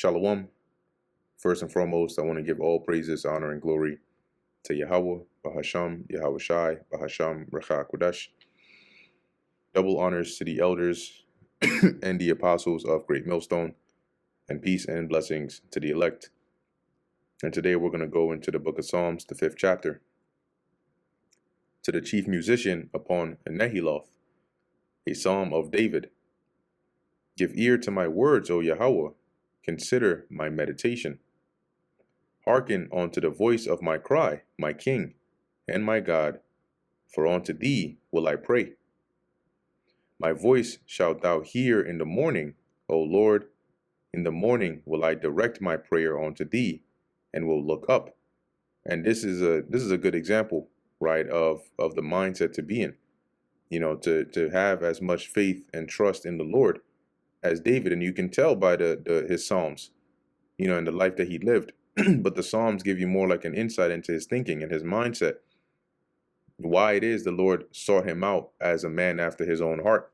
Shalom. First and foremost, I want to give all praises, honor, and glory to Yahweh, Bahasham, Yahweh Shai, Bahasham, Recha Kodesh. Double honors to the elders and the apostles of Great Millstone, and peace and blessings to the elect. And today we're going to go into the book of Psalms, the 5th chapter. To the chief musician upon Nehiloth, a psalm of David. Give ear to my words, O Yahweh, consider my meditation. Hearken unto the voice of my cry, my King and my God, for unto thee will I pray. My voice shalt thou hear in the morning, O Lord. In the morning will I direct my prayer unto thee, and will look up. And this is a good example, right, of the mindset to be in. You know, to have as much faith and trust in the Lord as David, and you can tell by his Psalms, you know, in the life that he lived. But the Psalms give you more like an insight into his thinking and his mindset. Why it is the Lord sought him out as a man after his own heart.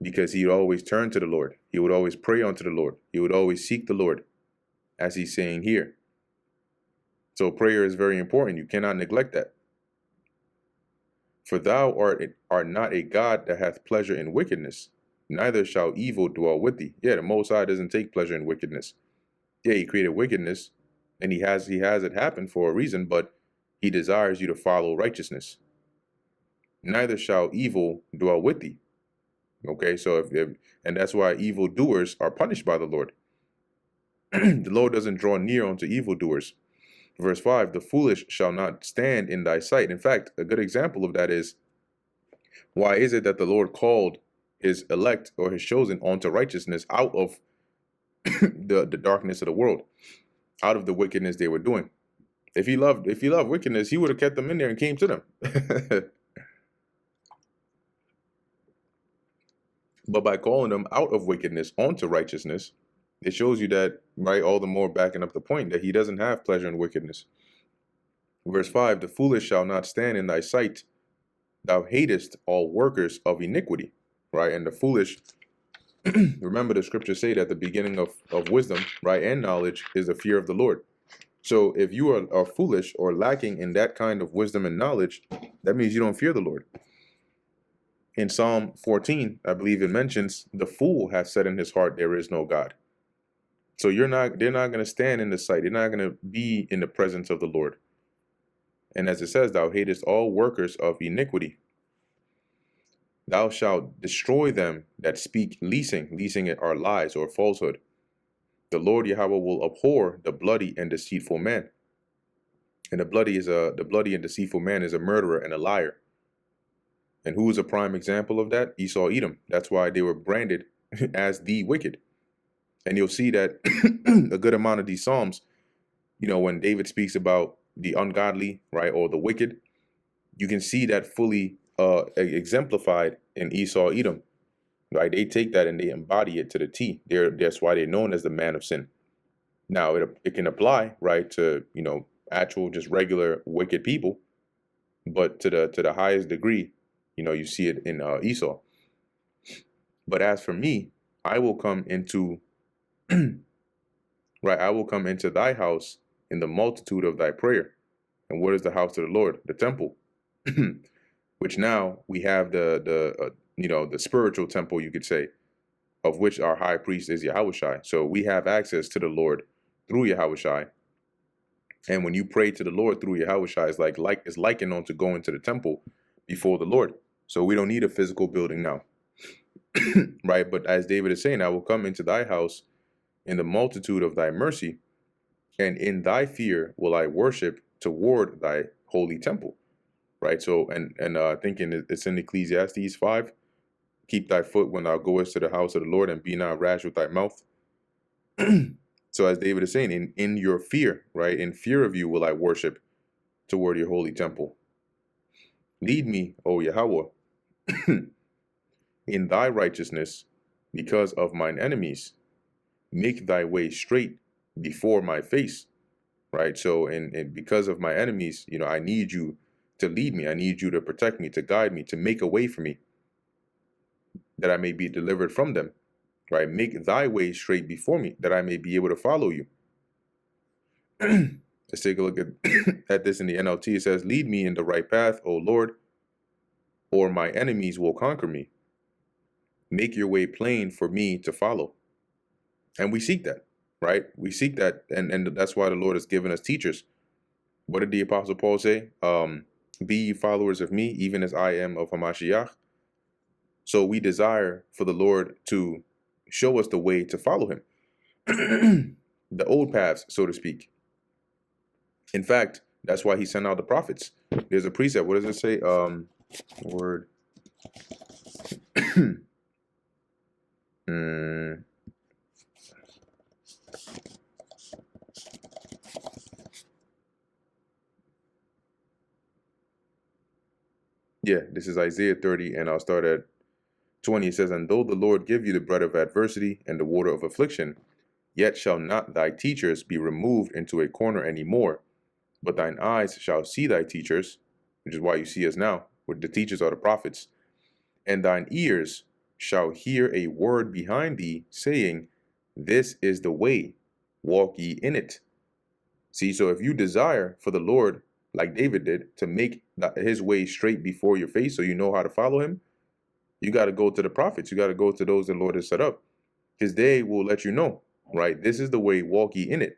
Because he would always turn to the Lord. He would always pray unto the Lord. He would always seek the Lord, as he's saying here. So prayer is very important. You cannot neglect that. For thou art not a God that hath pleasure in wickedness, neither shall evil dwell with thee. Yeah, the Most High doesn't take pleasure in wickedness. Yeah, he created wickedness, and he has it happen for a reason, but he desires you to follow righteousness. Neither shall evil dwell with thee. Okay, so and that's why evildoers are punished by the Lord. The Lord doesn't draw near unto evildoers. Verse 5, the foolish shall not stand in thy sight. In fact, a good example of that is, why is it that the Lord called his elect or his chosen onto righteousness out of the darkness of the world, out of the wickedness they were doing? If he loved wickedness, he would have kept them in there and came to them. But by calling them out of wickedness onto righteousness, it shows you that, right, all the more backing up the point that he doesn't have pleasure in wickedness. Verse 5, the foolish shall not stand in thy sight. Thou hatest all workers of iniquity, right? And the foolish, remember the scriptures say that the beginning of wisdom, right, and knowledge is the fear of the Lord. So if you are foolish or lacking in that kind of wisdom and knowledge, that means you don't fear the Lord. In Psalm 14, I believe it mentions, the fool has said in his heart, there is no God. So they're not going to stand in the sight. They're not going to be in the presence of the Lord. And as it says, thou hatest all workers of iniquity. Thou shalt destroy them that speak leasing. Leasing are lies or falsehood. The Lord Yahweh will abhor the bloody and deceitful man. And the bloody and deceitful man is a murderer and a liar. And who is a prime example of that? Esau, Edom. That's why they were branded as the wicked. And you'll see that a good amount of these Psalms, you know, when David speaks about the ungodly, right, or the wicked, you can see that fully exemplified in Esau, Edom, right? They take that and they embody it to the T. That's why they're known as the man of sin. Now, it can apply, right, to, you know, actual just regular wicked people, but to the highest degree, you know, you see it in Esau. But as for me, I will come into right, I will come into thy house in the multitude of thy prayer. And what is the house of the Lord? The temple. Which now we have the spiritual temple, you could say, of which our high priest is Yahushai. So we have access to the Lord through Yahushai. And when you pray to the Lord through Yahushai, it's likened on to going to the temple before the Lord. So we don't need a physical building now. Right? But as David is saying, I will come into thy house in the multitude of thy mercy, and in thy fear will I worship toward thy holy temple. Right? So, and thinking it's in Ecclesiastes 5, keep thy foot when thou goest to the house of the Lord, and be not rash with thy mouth. So as David is saying, in your fear, right? In fear of you will I worship toward your holy temple. Lead me, O Yahweh, in thy righteousness because of mine enemies. Make thy way straight before my face. Right? So, and because of my enemies, you know, I need you to lead me. I need you to protect me, to guide me, to make a way for me, that I may be delivered from them. right? Make thy way straight before me, that I may be able to follow you. Let's take a look at, at this in the NLT. It says, lead me in the right path, O Lord, or my enemies will conquer me. Make your way plain for me to follow. And we seek that, right? We seek that, and that's why the Lord has given us teachers. What did the Apostle Paul say? Be ye followers of me, even as I am of Hamashiach. So we desire for the Lord to show us the way to follow him. The old paths, so to speak. In fact, that's why he sent out the prophets. There's a precept. What does it say? Word. Yeah, this is Isaiah 30, and I'll start at 20. It says, and though the Lord give you the bread of adversity and the water of affliction, yet shall not thy teachers be removed into a corner any more, but thine eyes shall see thy teachers, which is why you see us now, with the teachers are the prophets, and thine ears shall hear a word behind thee, saying, this is the way, walk ye in it. See, so if you desire for the Lord, like David did, to make his way straight before your face so you know how to follow him, you got to go to the prophets. You got to go to those the Lord has set up, because they will let you know, right? This is the way, walk ye in it.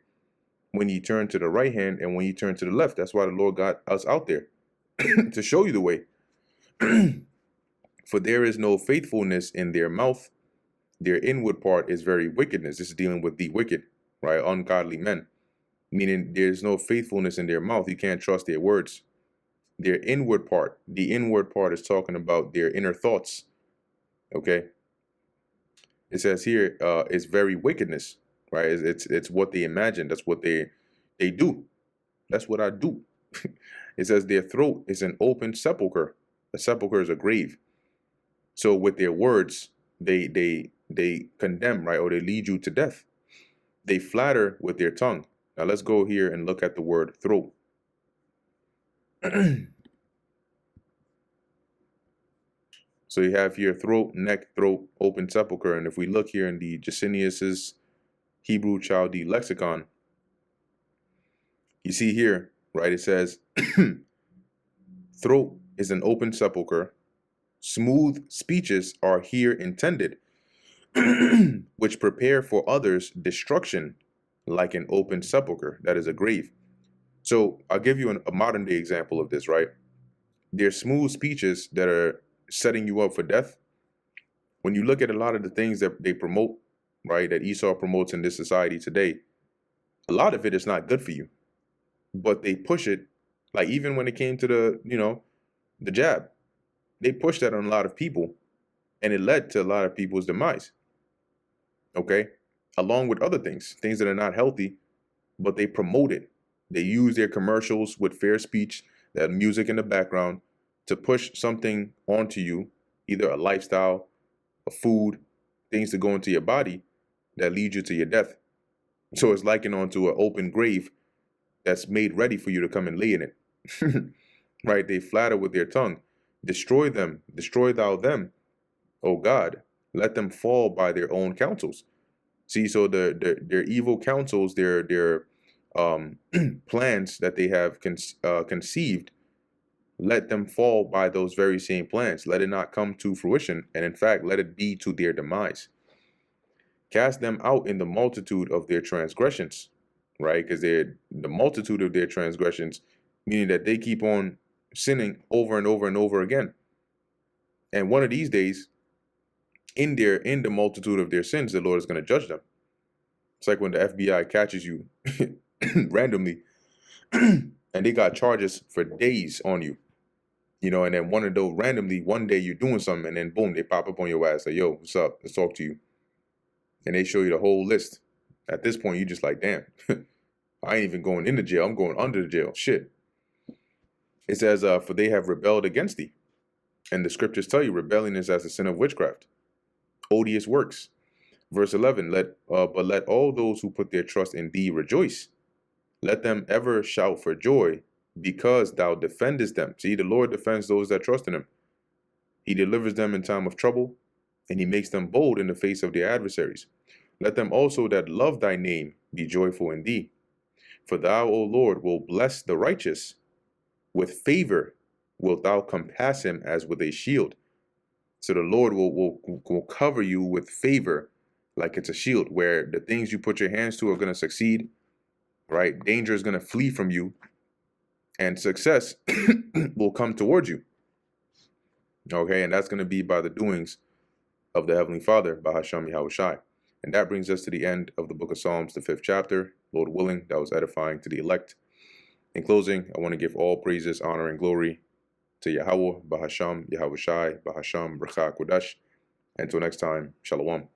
When you turn to the right hand and when you turn to the left, that's why the Lord got us out there to show you the way. For there is no faithfulness in their mouth. Their inward part is very wickedness. This is dealing with the wicked, right? Ungodly men, meaning there's no faithfulness in their mouth. You can't trust their words. Their inward part, the inward part is talking about their inner thoughts. Okay. It says here, it's very wickedness, right? It's what they imagine. That's what they do. That's what I do. It says their throat is an open sepulcher. A sepulcher is a grave. So with their words, they condemn, right? Or they lead you to death. They flatter with their tongue. Now let's go here and look at the word throat. So you have here throat, neck, throat, open sepulcher. And if we look here in the Gesenius's Hebrew Chaldee lexicon, you see here, right, it says, throat is an open sepulcher. Smooth speeches are here intended, which prepare for others destruction, like an open sepulcher, that is a grave. So I'll give you a modern day example of this, right? There's smooth speeches that are setting you up for death. When you look at a lot of the things that they promote, right, that Esau promotes in this society today, a lot of it is not good for you, but they push it. Like even when it came to the jab, they pushed that on a lot of people, and it led to a lot of people's demise. Okay, along with other things that are not healthy, but they promote it. They use their commercials with fair speech, that music in the background, to push something onto you, either a lifestyle, a food, things to go into your body that lead you to your death. So it's likened onto an open grave that's made ready for you to come and lay in it. Right? They flatter with their tongue. Destroy them, destroy thou them, O God. Let them fall by their own counsels. See, so their evil counsels, their plans that they have conceived, let them fall by those very same plans. Let it not come to fruition, and in fact, let it be to their demise. Cast them out in the multitude of their transgressions, right? Because they're the multitude of their transgressions, meaning that they keep on sinning over and over and over again. And one of these days, in the multitude of their sins, the Lord is going to judge them. It's like when the FBI catches you randomly and they got charges for days on you, and then one of those randomly, one day you're doing something and then boom, they pop up on your ass, say, yo, what's up? Let's talk to you. And they show you the whole list. At this point, you're just like, damn, I ain't even going into jail. I'm going under the jail. Shit. It says, for they have rebelled against thee. And the scriptures tell you rebellion is as a sin of witchcraft. Odious works. Verse 11, but let all those who put their trust in thee rejoice. Let them ever shout for joy, because thou defendest them. See, the Lord defends those that trust in him. He delivers them in time of trouble. and he makes them bold in the face of their adversaries. Let them also that love thy name be joyful in thee. For thou, O Lord, will bless the righteous. With favor wilt thou compass him as with a shield. So the Lord will cover you with favor like it's a shield, where the things you put your hands to are going to succeed, right? Danger is going to flee from you, and success will come towards you. Okay, and that's going to be by the doings of the Heavenly Father, by Hashem Yahushai. And that brings us to the end of the book of Psalms, the 5th chapter. Lord willing, that was edifying to the elect. In closing, I want to give all praises, honor, and glory to Yahweh, Bahasham, Yahushai, Bahasham, Bracha, Kodash. Until next time, Shalom.